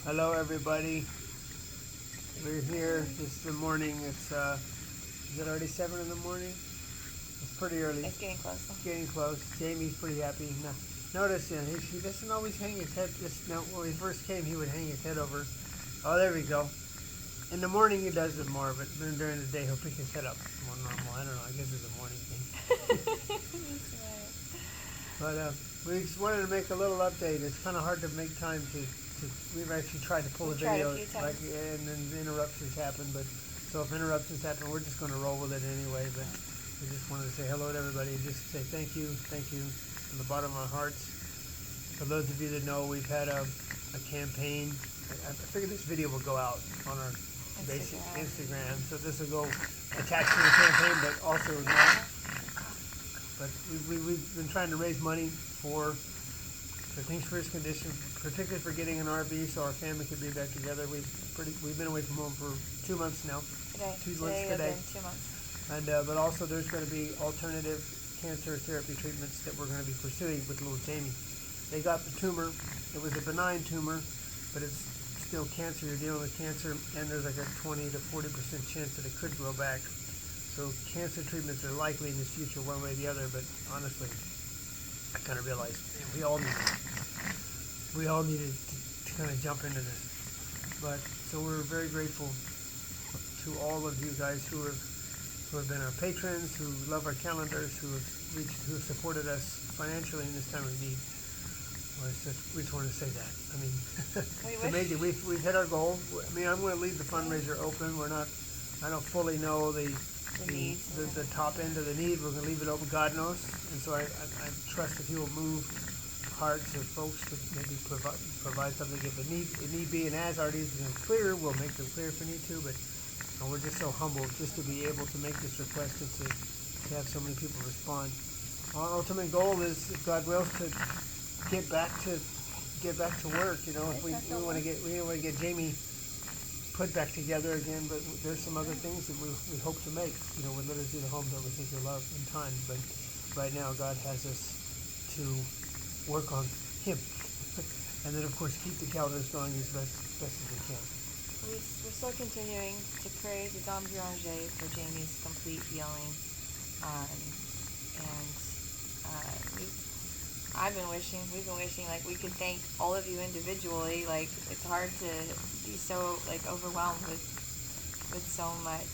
Hello, everybody. We're here. It's the morning. Is it already 7 in the morning? It's pretty early. It's getting close. Getting close. Jamie's pretty happy. Now, notice, he doesn't always hang his head. When he first came, he would hang his head over. Oh, there we go. In the morning, he does it more, but then during the day, he'll pick his head up more normal. I don't know. I guess it's a morning thing. But we just wanted to make a little update. It's kind of hard to make time to we've actually tried to pull the video, and then interruptions happen. But so if interruptions happen, we're just going to roll with it anyway. But we just wanted to say hello to everybody and just say thank you from the bottom of our hearts. For those of you that know, we've had a campaign. I figured this video will go out on our basic Instagram, so this will go attached to the campaign, but also not. But we've been trying to raise money for Things for His Condition, particularly for getting an RV so our family could be back together. We've been away from home for 2 months now. Today. 2 months. And but also there's going to be alternative cancer therapy treatments that we're going to be pursuing with little Jamie. They got the tumor. It was a benign tumor, but it's still cancer. You're dealing with cancer, and there's like a 20 to 40% chance that it could grow back. So cancer treatments are likely in the future one way or the other, but honestly, I kind of realized we all needed to kind of jump into this. But so we're very grateful to all of you guys who have been our patrons, who love our calendars, who have supported us financially in this time of need. Well, we just wanted to say that. I mean, it's amazing. We've hit our goal. I mean, I'm going to leave the fundraiser open. I don't fully know the top end of the need. We're going to leave it open. God knows. And so I trust if He will move hearts of folks to maybe provide something if it need be. And as our needs become clear, we'll make them clear if we need to. But we're just so humbled just to be able to make this request and to have so many people respond. Our ultimate goal is, if God wills, to get back to work. You know, if we want to get Jamie put back together again, but there's some other things that we hope to make, with Liturgy of the Home that we think you'll love in time. But right now, God has us to work on Him. And then, of course, keep the calendars going as best as we can. We're still continuing to pray to Dom Boulanger for Jamie's complete healing. We've been wishing, like, we could thank all of you individually. Like, it's hard to be so, like, overwhelmed with so much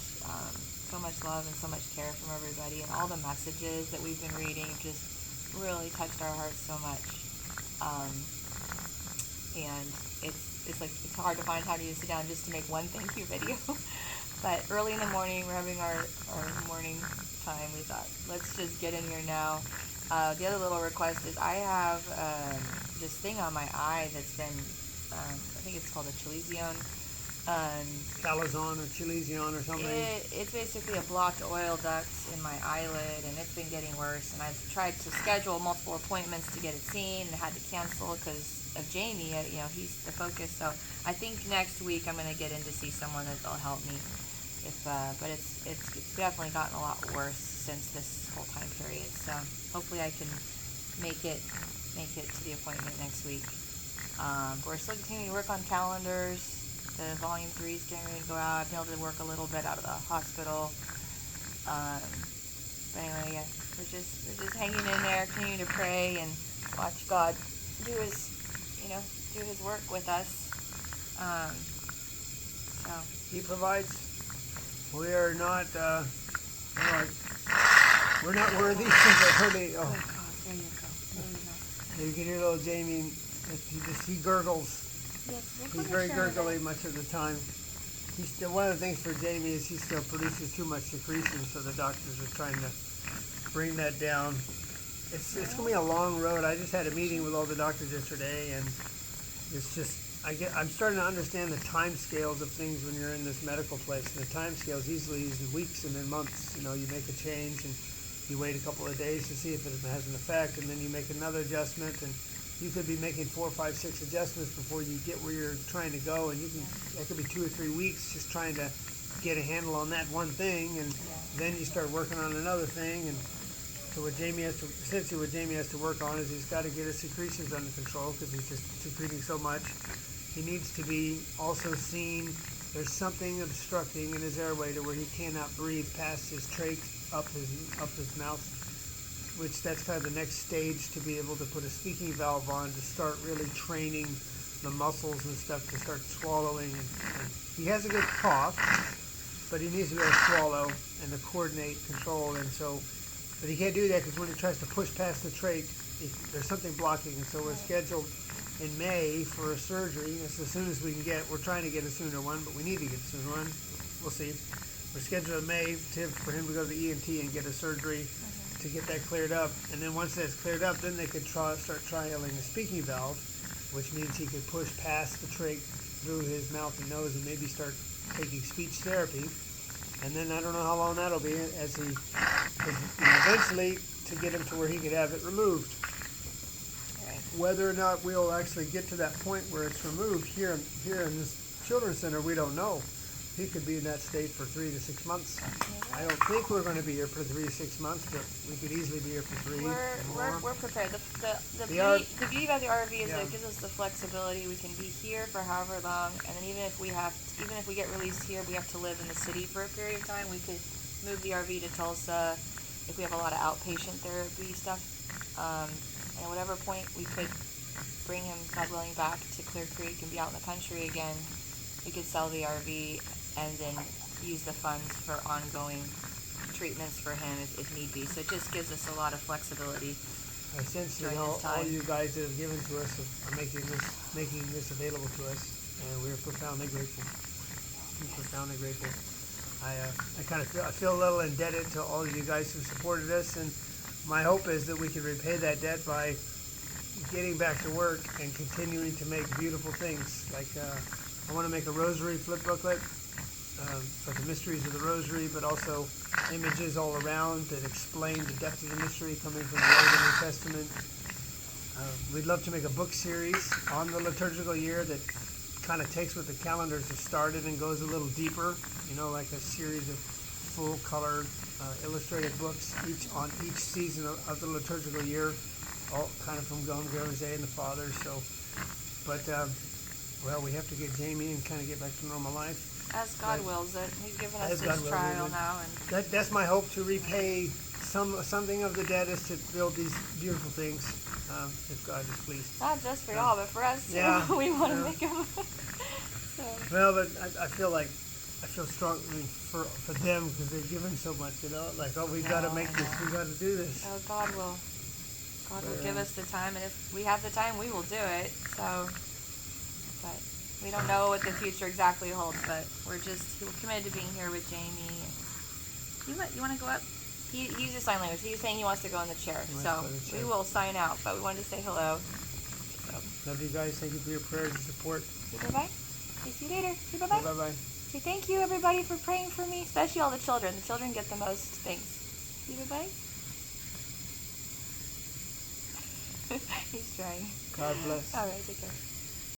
love and so much care from everybody, and all the messages that we've been reading just really touched our hearts so much. And it's hard to find time to sit down just to make one thank you video. But early in the morning, we're having our morning time. We thought, let's just get in here now. The other little request is I have this thing on my eye that's been, I think it's called a chalazion. Chalazon or chalazion or something? It's basically a blocked oil duct in my eyelid, and it's been getting worse. And I've tried to schedule multiple appointments to get it seen and had to cancel because of Jamie. He's the focus. So I think next week I'm going to get in to see someone that'll help me. But it's definitely gotten a lot worse since this whole time period. So hopefully I can make it to the appointment next week. We're still continuing to work on calendars. The volume 3 is getting ready to go out. I've been able to work a little bit out of the hospital. But anyway, yeah, we're just hanging in there, continuing to pray and watch God do His work with us. So He provides. We are not. We're not worthy. Oh God, there you go. You can hear little Jamie. He gurgles. Yes, he's very gurgly much of the time. One of the things for Jamie is he still produces too much secretion, so the doctors are trying to bring that down. It's going to be a long road. I just had a meeting with all the doctors yesterday, and it's just I'm starting to understand the time scales of things when you're in this medical place. And the time scales easily is weeks and then months. You make a change and you wait a couple of days to see if it has an effect, and then you make another adjustment, and you could be making 4, 5, 6 adjustments before you get where you're trying to go, and that could be 2 or 3 weeks just trying to get a handle on that one thing, and then you start working on another thing. And so what Jamie has to work on is he's got to get his secretions under control because he's just secreting so much. he needs to be also seen. There's something obstructing in his airway to where he cannot breathe past his trach up his mouth, which that's kind of the next stage to be able to put a speaking valve on to start really training the muscles and stuff to start swallowing. And he has a good cough, but he needs to be able to swallow and to coordinate control. And so, but he can't do that because when he tries to push past the trach, there's something blocking. And so we're scheduled in May for a surgery. That's as soon as we can get. We're trying to get a sooner one, but we need to get a sooner one. We'll see. We're scheduled in May for him to go to the ENT and get a surgery to get that cleared up. And then once that's cleared up, then they could start trialing a speaking valve, which means he could push past the trach through his mouth and nose and maybe start taking speech therapy. And then I don't know how long that'll be as he eventually to get him to where he could have it removed. Whether or not we'll actually get to that point where it's removed here in this children's center, we don't know. He could be in that state for 3 to 6 months. I don't think we're going to be here for 3 to 6 months, but we could easily be here for 3 or more. We're prepared. The beauty about the RV is that it gives us the flexibility. We can be here for however long, and then even if we get released here, we have to live in the city for a period of time. We could move the RV to Tulsa if we have a lot of outpatient therapy stuff. And at whatever point we could bring him, God willing, back to Clear Creek and be out in the country again. We could sell the RV and then use the funds for ongoing treatments for him if need be. So it just gives us a lot of flexibility. I sense all you guys that have given to us are making this available to us, and we're profoundly grateful. Profoundly grateful. I feel a little indebted to all of you guys who supported us, and my hope is that we can repay that debt by getting back to work and continuing to make beautiful things. Like I want to make a rosary flip booklet for the mysteries of the rosary, but also images all around that explain the depth of the mystery coming from the Old and New Testament. We'd love to make a book series on the liturgical year that kind of takes what the calendars have started and goes a little deeper, like a series of full-color illustrated books on each season of the liturgical year, all kind of from Jose and the Father. So, but we have to get Jamie and kind of get back to normal life. As God wills it. He's given us this trial now, and that's my hope, to repay something of the debt, is to build these beautiful things, if God is pleased. Not just for y'all, but for us too. Yeah, we want to make them. So. Well, but I feel strongly for them because they've given so much, like, we've got to make this, we've got to do this. Oh, God will give us the time, and if we have the time, we will do it. So, but we don't know what the future exactly holds, but we're committed to being here with Jamie. And you want to go up? He uses sign language. He's saying he wants to go in the chair, so we will sign out. But we wanted to say hello. So. Love you guys. Thank you for your prayers and support. Say bye-bye. See you later. Say bye-bye. Bye-bye. Say thank you, everybody, for praying for me, especially all the children. The children get the most things. Say bye-bye. He's trying. God bless. All right, take care.